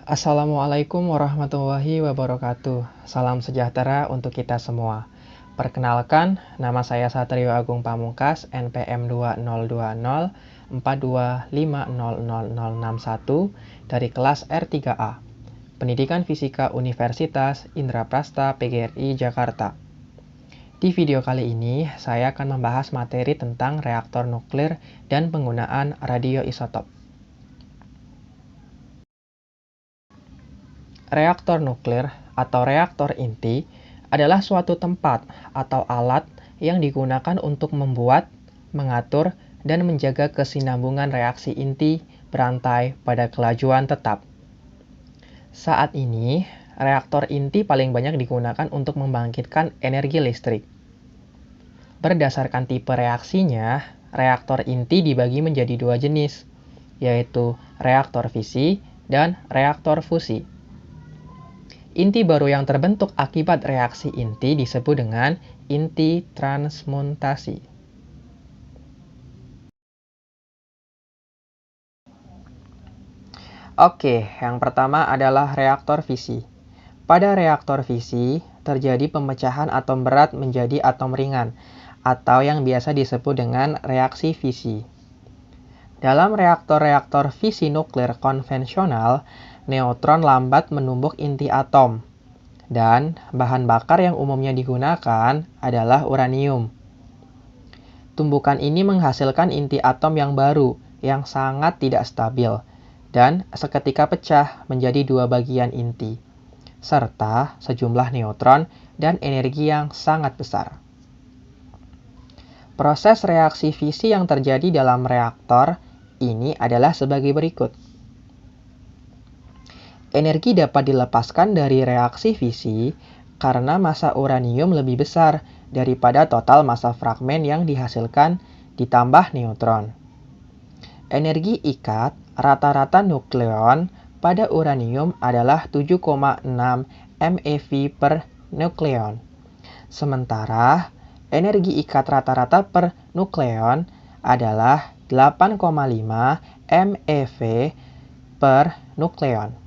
Assalamualaikum warahmatullahi wabarakatuh. Salam sejahtera untuk kita semua. Perkenalkan, nama saya Satrio Agung Pamungkas, NPM 202042500061 dari kelas R3A, Pendidikan Fisika Universitas Indraprasta PGRI Jakarta. Di video kali ini, saya akan membahas materi tentang reaktor nuklir dan penggunaan radioisotop. Reaktor nuklir atau reaktor inti adalah suatu tempat atau alat yang digunakan untuk membuat, mengatur, dan menjaga kesinambungan reaksi inti berantai pada kelajuan tetap. Saat ini, reaktor inti paling banyak digunakan untuk membangkitkan energi listrik. Berdasarkan tipe reaksinya, reaktor inti dibagi menjadi dua jenis, yaitu reaktor fisi dan reaktor fusi. Inti baru yang terbentuk akibat reaksi inti disebut dengan inti transmutasi. Oke, yang pertama adalah reaktor fisi. Pada reaktor fisi, terjadi pemecahan atom berat menjadi atom ringan, atau yang biasa disebut dengan reaksi fisi. Dalam reaktor-reaktor fisi nuklir konvensional, neutron lambat menumbuk inti atom, dan bahan bakar yang umumnya digunakan adalah uranium. Tumbukan ini menghasilkan inti atom yang baru, yang sangat tidak stabil, dan seketika pecah menjadi dua bagian inti, serta sejumlah neutron dan energi yang sangat besar. Proses reaksi fisi yang terjadi dalam reaktor ini adalah sebagai berikut. Energi dapat dilepaskan dari reaksi fisi karena massa uranium lebih besar daripada total massa fragmen yang dihasilkan ditambah neutron. Energi ikat rata-rata nukleon pada uranium adalah 7,6 MeV per nukleon. Sementara energi ikat rata-rata per nukleon adalah 8,5 MeV per nukleon.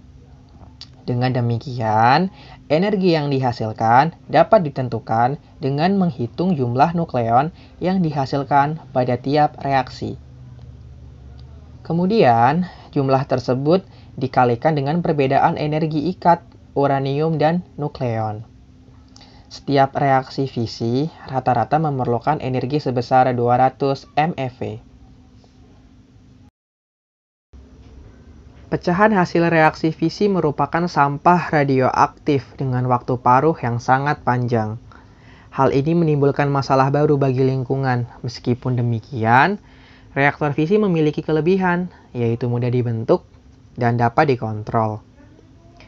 Dengan demikian, energi yang dihasilkan dapat ditentukan dengan menghitung jumlah nukleon yang dihasilkan pada tiap reaksi. Kemudian, jumlah tersebut dikalikan dengan perbedaan energi ikat uranium dan nukleon. Setiap reaksi fisi rata-rata memerlukan energi sebesar 200 MeV. Pecahan hasil reaksi fisi merupakan sampah radioaktif dengan waktu paruh yang sangat panjang. Hal ini menimbulkan masalah baru bagi lingkungan. Meskipun demikian, reaktor fisi memiliki kelebihan, yaitu mudah dibentuk dan dapat dikontrol.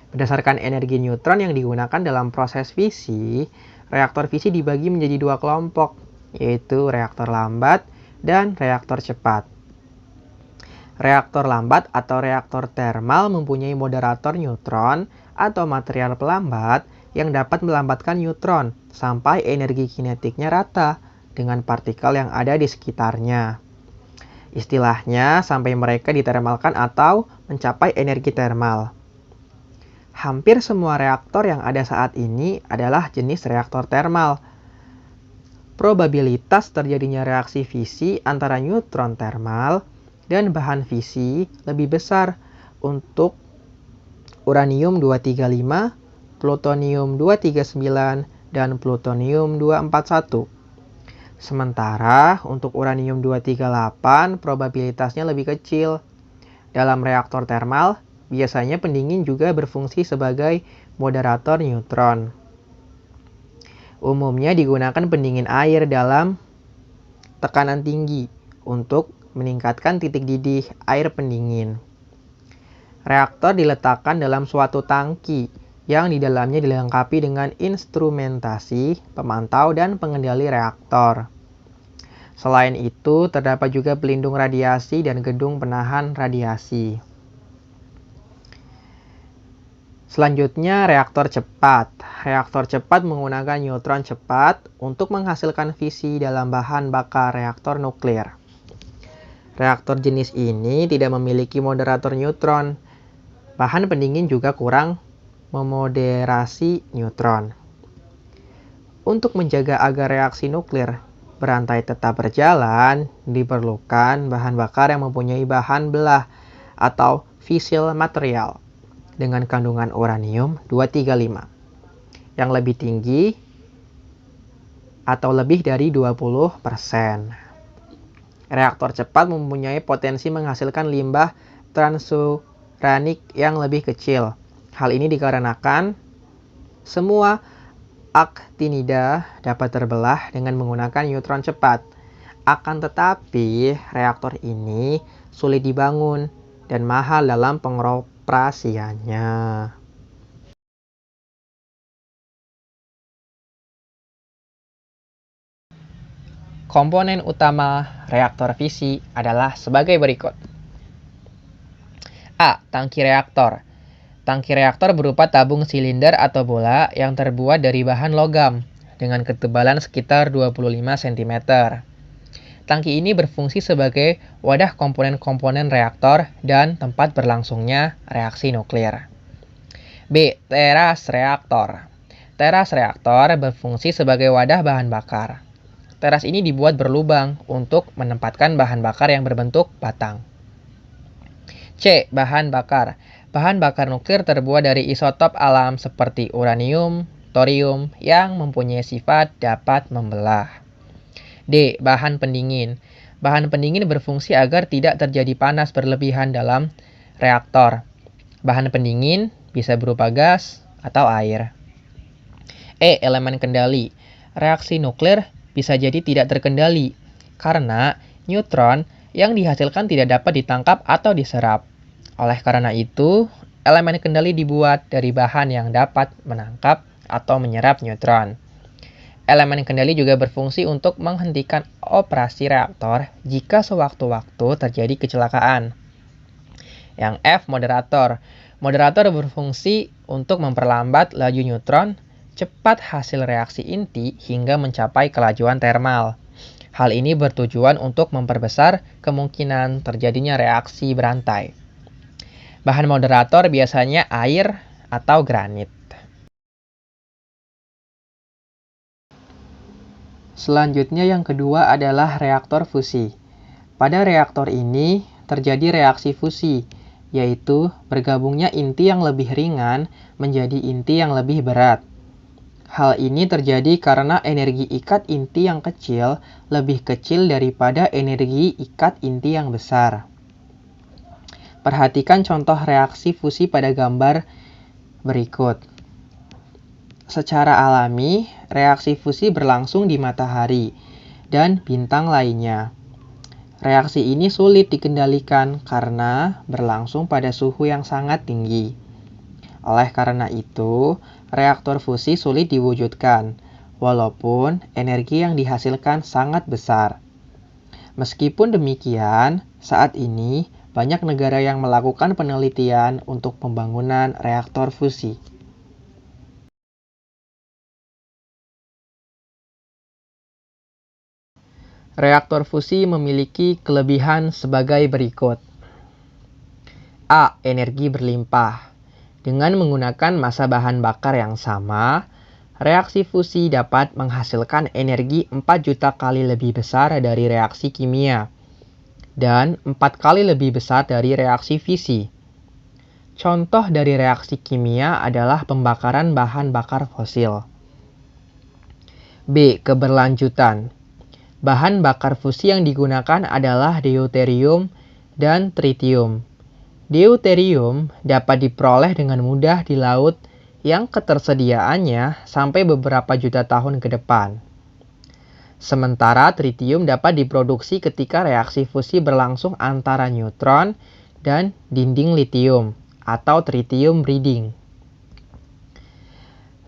Berdasarkan energi neutron yang digunakan dalam proses fisi, reaktor fisi dibagi menjadi dua kelompok, yaitu reaktor lambat dan reaktor cepat. Reaktor lambat atau reaktor termal mempunyai moderator neutron atau material pelambat yang dapat melambatkan neutron sampai energi kinetiknya rata dengan partikel yang ada di sekitarnya. Istilahnya, sampai mereka ditermalkan atau mencapai energi termal. Hampir semua reaktor yang ada saat ini adalah jenis reaktor termal. Probabilitas terjadinya reaksi fisi antara neutron termal dan bahan fisi lebih besar untuk uranium-235, plutonium-239, dan plutonium-241. Sementara untuk uranium-238 probabilitasnya lebih kecil. Dalam reaktor termal, biasanya pendingin juga berfungsi sebagai moderator neutron. Umumnya digunakan pendingin air dalam tekanan tinggi untuk meningkatkan titik didih air pendingin. Reaktor diletakkan dalam suatu tangki yang di dalamnya dilengkapi dengan instrumentasi, pemantau, dan pengendali reaktor. Selain itu, terdapat juga pelindung radiasi dan gedung penahan radiasi. Selanjutnya, reaktor cepat. Reaktor cepat menggunakan neutron cepat untuk menghasilkan fisi dalam bahan bakar reaktor nuklir. Reaktor jenis ini tidak memiliki moderator neutron, Bahan pendingin juga kurang memoderasi neutron. Untuk menjaga agar reaksi nuklir berantai tetap berjalan, diperlukan bahan bakar yang mempunyai bahan belah atau fissile material dengan kandungan uranium-235 yang lebih tinggi atau lebih dari 20%. Reaktor cepat mempunyai potensi menghasilkan limbah transuranik yang lebih kecil. Hal ini dikarenakan semua aktinida dapat terbelah dengan menggunakan neutron cepat. Akan tetapi, reaktor ini sulit dibangun dan mahal dalam pengoperasiannya. Komponen utama reaktor fisi adalah sebagai berikut. A. Tangki reaktor. Tangki reaktor berupa tabung silinder atau bola yang terbuat dari bahan logam dengan ketebalan sekitar 25 cm. Tangki ini berfungsi sebagai wadah komponen-komponen reaktor dan tempat berlangsungnya reaksi nuklir. B. Teras reaktor. Teras reaktor berfungsi sebagai wadah bahan bakar. Teras ini dibuat berlubang untuk menempatkan bahan bakar yang berbentuk batang. C. Bahan bakar. Bahan bakar nuklir terbuat dari isotop alam seperti uranium, thorium yang mempunyai sifat dapat membelah. D. Bahan pendingin. Bahan pendingin berfungsi agar tidak terjadi panas berlebihan dalam reaktor. Bahan pendingin bisa berupa gas atau air. E. Elemen kendali. Reaksi nuklir bisa jadi tidak terkendali karena neutron yang dihasilkan tidak dapat ditangkap atau diserap. Oleh karena itu, elemen kendali dibuat dari bahan yang dapat menangkap atau menyerap neutron. Elemen kendali juga berfungsi untuk menghentikan operasi reaktor jika sewaktu-waktu terjadi kecelakaan. Yang F. Moderator. Moderator berfungsi untuk memperlambat laju neutron cepat hasil reaksi inti hingga mencapai kelajuan termal. Hal ini bertujuan untuk memperbesar kemungkinan terjadinya reaksi berantai. Bahan moderator biasanya air atau granit. Selanjutnya yang kedua adalah reaktor fusi. Pada reaktor ini terjadi reaksi fusi, yaitu bergabungnya inti yang lebih ringan menjadi inti yang lebih berat. Hal ini terjadi karena energi ikat inti yang kecil lebih kecil daripada energi ikat inti yang besar. Perhatikan contoh reaksi fusi pada gambar berikut. Secara alami, reaksi fusi berlangsung di matahari dan bintang lainnya. Reaksi ini sulit dikendalikan karena berlangsung pada suhu yang sangat tinggi. Oleh karena itu, reaktor fusi sulit diwujudkan, walaupun energi yang dihasilkan sangat besar. Meskipun demikian, saat ini banyak negara yang melakukan penelitian untuk pembangunan reaktor fusi. Reaktor fusi memiliki kelebihan sebagai berikut. A. Energi berlimpah. Dengan menggunakan massa bahan bakar yang sama, reaksi fusi dapat menghasilkan energi 4 juta kali lebih besar dari reaksi kimia dan 4 kali lebih besar dari reaksi fisi. Contoh dari reaksi kimia adalah pembakaran bahan bakar fosil. B. Keberlanjutan. Bahan bakar fusi yang digunakan adalah deuterium dan tritium. Deuterium dapat diperoleh dengan mudah di laut yang ketersediaannya sampai beberapa juta tahun ke depan. Sementara tritium dapat diproduksi ketika reaksi fusi berlangsung antara neutron dan dinding litium atau tritium breeding.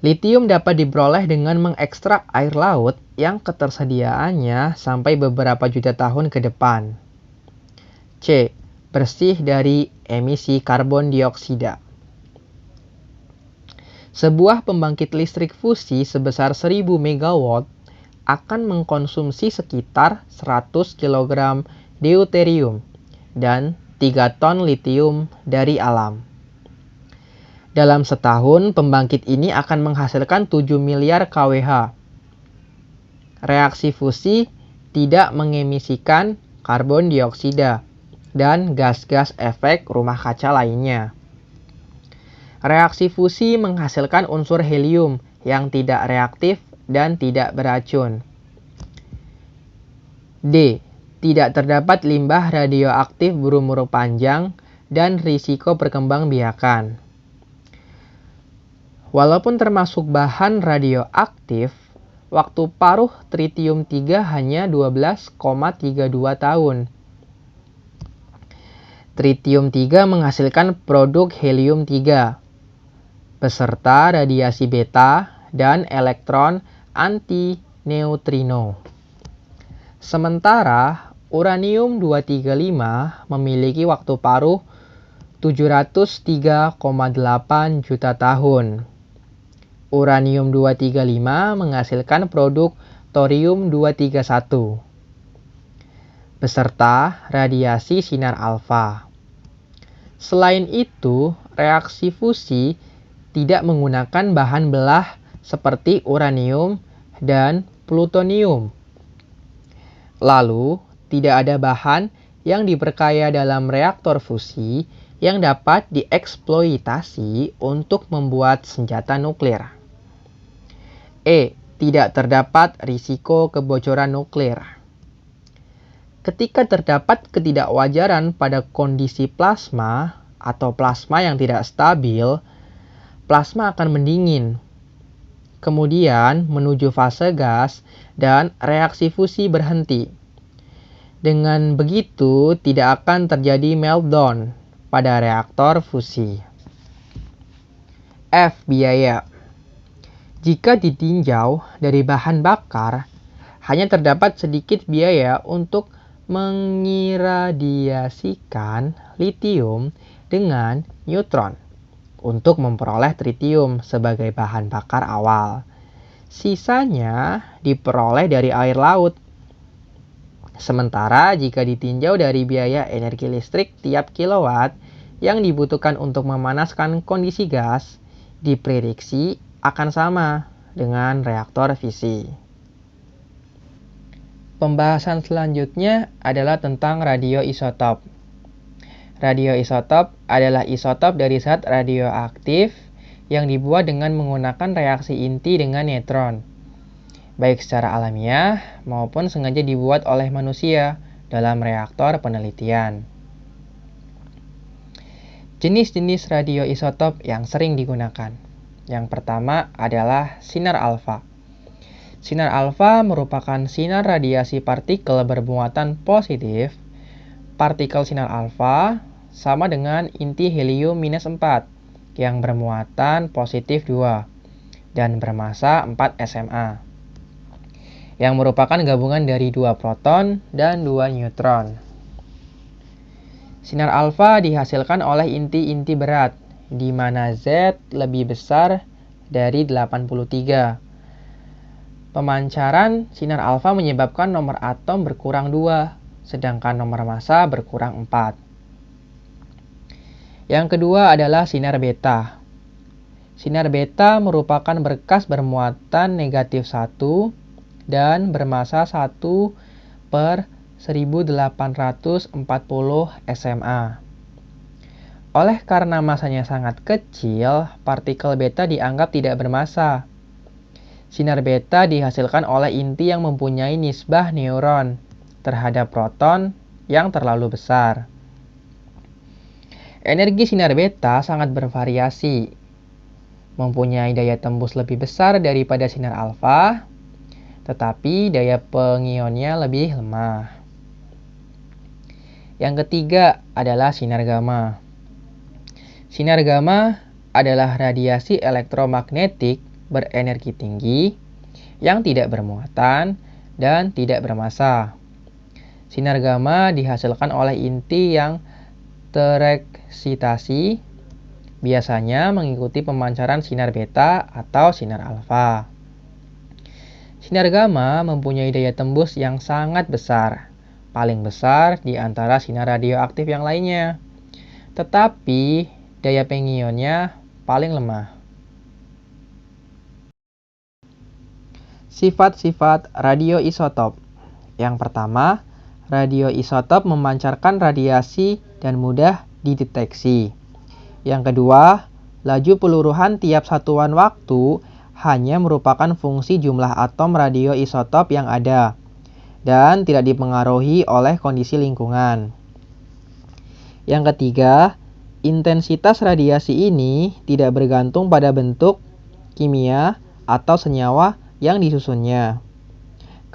Litium dapat diperoleh dengan mengekstrak air laut yang ketersediaannya sampai beberapa juta tahun ke depan. C. Bersih dari emisi karbon dioksida. Sebuah pembangkit listrik fusi sebesar 1000 MW akan mengkonsumsi sekitar 100 kg deuterium dan 3 ton litium dari alam. Dalam setahun, pembangkit ini akan menghasilkan 7 miliar kWh. Reaksi fusi tidak mengemisikan karbon dioksida dan gas-gas efek rumah kaca lainnya. Reaksi fusi menghasilkan unsur helium yang tidak reaktif dan tidak beracun. D. Tidak terdapat limbah radioaktif berumur panjang dan risiko perkembangbiakan. Walaupun termasuk bahan radioaktif, waktu paruh tritium-3 hanya 12,32 tahun. Tritium-3 menghasilkan produk helium-3 beserta radiasi beta dan elektron antineutrino. Sementara uranium-235 memiliki waktu paruh 703,8 juta tahun. Uranium-235 menghasilkan produk thorium-231 beserta radiasi sinar alfa. Selain itu, reaksi fusi tidak menggunakan bahan belah seperti uranium dan plutonium. Lalu, tidak ada bahan yang diperkaya dalam reaktor fusi yang dapat dieksploitasi untuk membuat senjata nuklir. E. Tidak terdapat risiko kebocoran nuklir. Ketika terdapat ketidakwajaran pada kondisi plasma atau plasma yang tidak stabil, plasma akan mendingin, kemudian menuju fase gas dan reaksi fusi berhenti. Dengan begitu, tidak akan terjadi meltdown pada reaktor fusi. F. Biaya. Jika ditinjau dari bahan bakar, hanya terdapat sedikit biaya untuk mengiradiasikan litium dengan neutron untuk memperoleh tritium sebagai bahan bakar awal. Sisanya diperoleh dari air laut. Sementara jika ditinjau dari biaya energi listrik tiap kilowatt yang dibutuhkan untuk memanaskan kondisi gas, diprediksi akan sama dengan reaktor fisi. Pembahasan selanjutnya adalah tentang radioisotop. Radioisotop adalah isotop dari zat radioaktif yang dibuat dengan menggunakan reaksi inti dengan neutron, baik secara alamiah maupun sengaja dibuat oleh manusia dalam reaktor penelitian. Jenis-jenis radioisotop yang sering digunakan. Yang pertama adalah sinar alfa. Sinar alfa merupakan sinar radiasi partikel bermuatan positif. Partikel sinar alfa sama dengan inti helium-4 yang bermuatan positif 2 dan bermassa 4 SMA, yang merupakan gabungan dari 2 proton dan 2 neutron. Sinar alfa dihasilkan oleh inti-inti berat, di mana Z lebih besar dari 83. Pemancaran sinar alfa menyebabkan nomor atom berkurang 2, sedangkan nomor massa berkurang 4. Yang kedua adalah sinar beta. Sinar beta merupakan berkas bermuatan negatif 1 dan bermassa 1 per 1840 SMA. Oleh karena masanya sangat kecil, partikel beta dianggap tidak bermassa. Sinar beta dihasilkan oleh inti yang mempunyai nisbah neuron terhadap proton yang terlalu besar. Energi sinar beta sangat bervariasi, mempunyai daya tembus lebih besar daripada sinar alfa, tetapi daya pengionnya lebih lemah. Yang ketiga adalah sinar gamma. Sinar gamma adalah radiasi elektromagnetik berenergi tinggi yang tidak bermuatan dan tidak bermassa. Sinar gamma dihasilkan oleh inti yang tereksitasi, biasanya mengikuti pemancaran sinar beta atau sinar alfa. Sinar gamma mempunyai daya tembus yang sangat besar, paling besar di antara sinar radioaktif yang lainnya. Tetapi daya pengionnya paling lemah. Sifat-sifat radioisotop. Yang pertama, radioisotop memancarkan radiasi dan mudah dideteksi. Yang kedua, laju peluruhan tiap satuan waktu hanya merupakan fungsi jumlah atom radioisotop yang ada dan tidak dipengaruhi oleh kondisi lingkungan. Yang ketiga, intensitas radiasi ini tidak bergantung pada bentuk kimia atau senyawa yang disusunnya.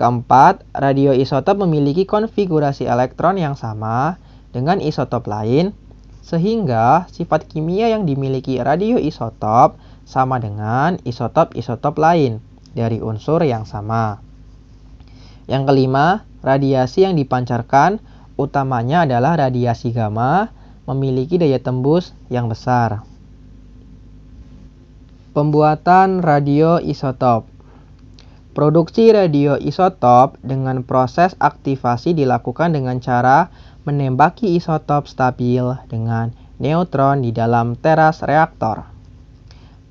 Keempat, radioisotop memiliki konfigurasi elektron yang sama dengan isotop lain, sehingga sifat kimia yang dimiliki radioisotop sama dengan isotop-isotop lain dari unsur yang sama. Yang kelima, radiasi yang dipancarkan utamanya adalah radiasi gamma, memiliki daya tembus yang besar. Pembuatan radioisotop. Produksi radioisotop dengan proses aktivasi dilakukan dengan cara menembaki isotop stabil dengan neutron di dalam teras reaktor.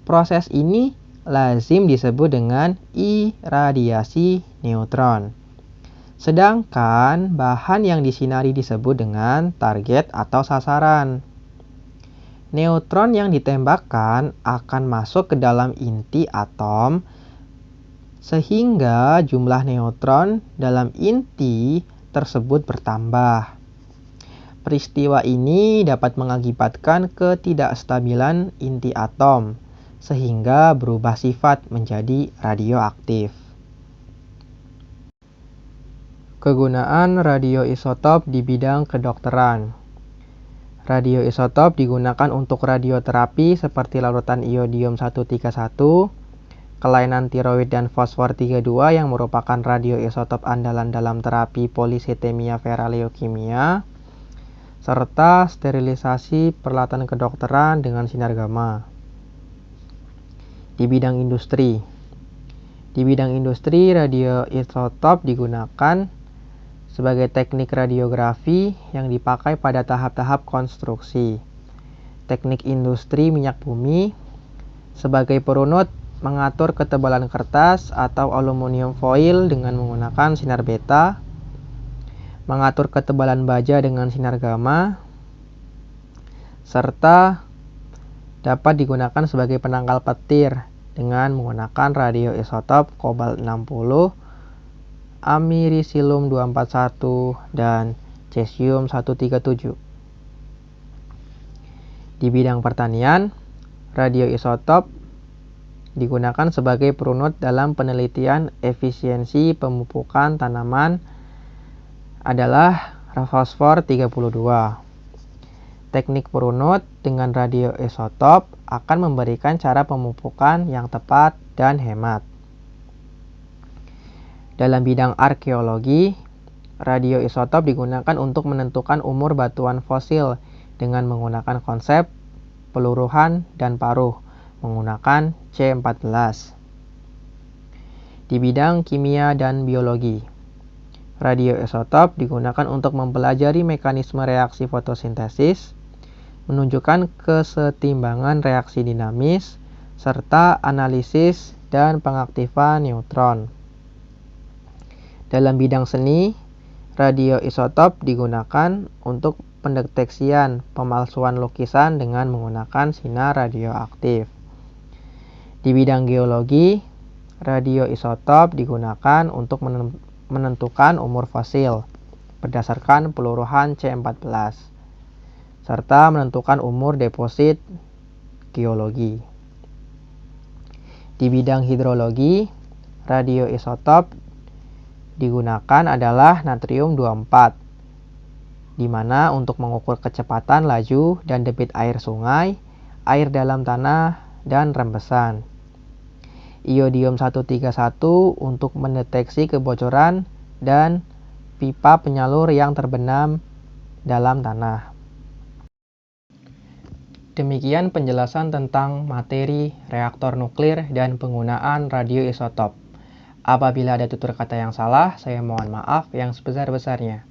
Proses ini lazim disebut dengan iradiasi neutron. Sedangkan bahan yang disinari disebut dengan target atau sasaran. Neutron yang ditembakkan akan masuk ke dalam inti atom sehingga jumlah neutron dalam inti tersebut bertambah. Peristiwa ini dapat mengakibatkan ketidakstabilan inti atom, sehingga berubah sifat menjadi radioaktif. Kegunaan radioisotop di bidang kedokteran. Radioisotop digunakan untuk radioterapi seperti larutan iodium 131, kelainan tiroid dan fosfor 32 yang merupakan radioisotop andalan dalam terapi policythemia vera leukemia, serta sterilisasi peralatan kedokteran dengan sinar gamma. Di bidang industri. Di bidang industri, radioisotop digunakan sebagai teknik radiografi yang dipakai pada tahap-tahap konstruksi. Teknik industri minyak bumi sebagai perunut mengatur ketebalan kertas atau aluminium foil dengan menggunakan sinar beta, mengatur ketebalan baja dengan sinar gamma, serta dapat digunakan sebagai penangkal petir dengan menggunakan radioisotop kobalt 60, amerisilum 241, dan cesium 137. Di bidang pertanian, radioisotop digunakan sebagai perunut dalam penelitian efisiensi pemupukan tanaman adalah fosfor 32. Teknik perunut dengan radioisotop akan memberikan cara pemupukan yang tepat dan hemat. Dalam bidang arkeologi, radioisotop digunakan untuk menentukan umur batuan fosil dengan menggunakan konsep peluruhan dan paruh menggunakan C14. Di bidang kimia dan biologi, radioisotop digunakan untuk mempelajari mekanisme reaksi fotosintesis, menunjukkan kesetimbangan reaksi dinamis, serta analisis dan pengaktifan neutron. Dalam bidang seni, radioisotop digunakan untuk pendeteksian pemalsuan lukisan dengan menggunakan sinar radioaktif. Di bidang geologi, radioisotop digunakan untuk menentukan umur fosil berdasarkan peluruhan C14, serta menentukan umur deposit geologi. Di bidang hidrologi, radioisotop digunakan adalah natrium 24, di mana untuk mengukur kecepatan laju dan debit air sungai, air dalam tanah, dan rembesan. Iodium 131 untuk mendeteksi kebocoran dan pipa penyalur yang terbenam dalam tanah. Demikian penjelasan tentang materi reaktor nuklir dan penggunaan radioisotop. Apabila ada tutur kata yang salah, saya mohon maaf yang sebesar-besarnya.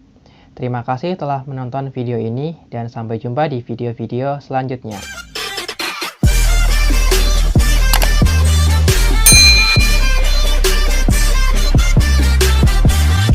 Terima kasih telah menonton video ini dan sampai jumpa di video-video selanjutnya.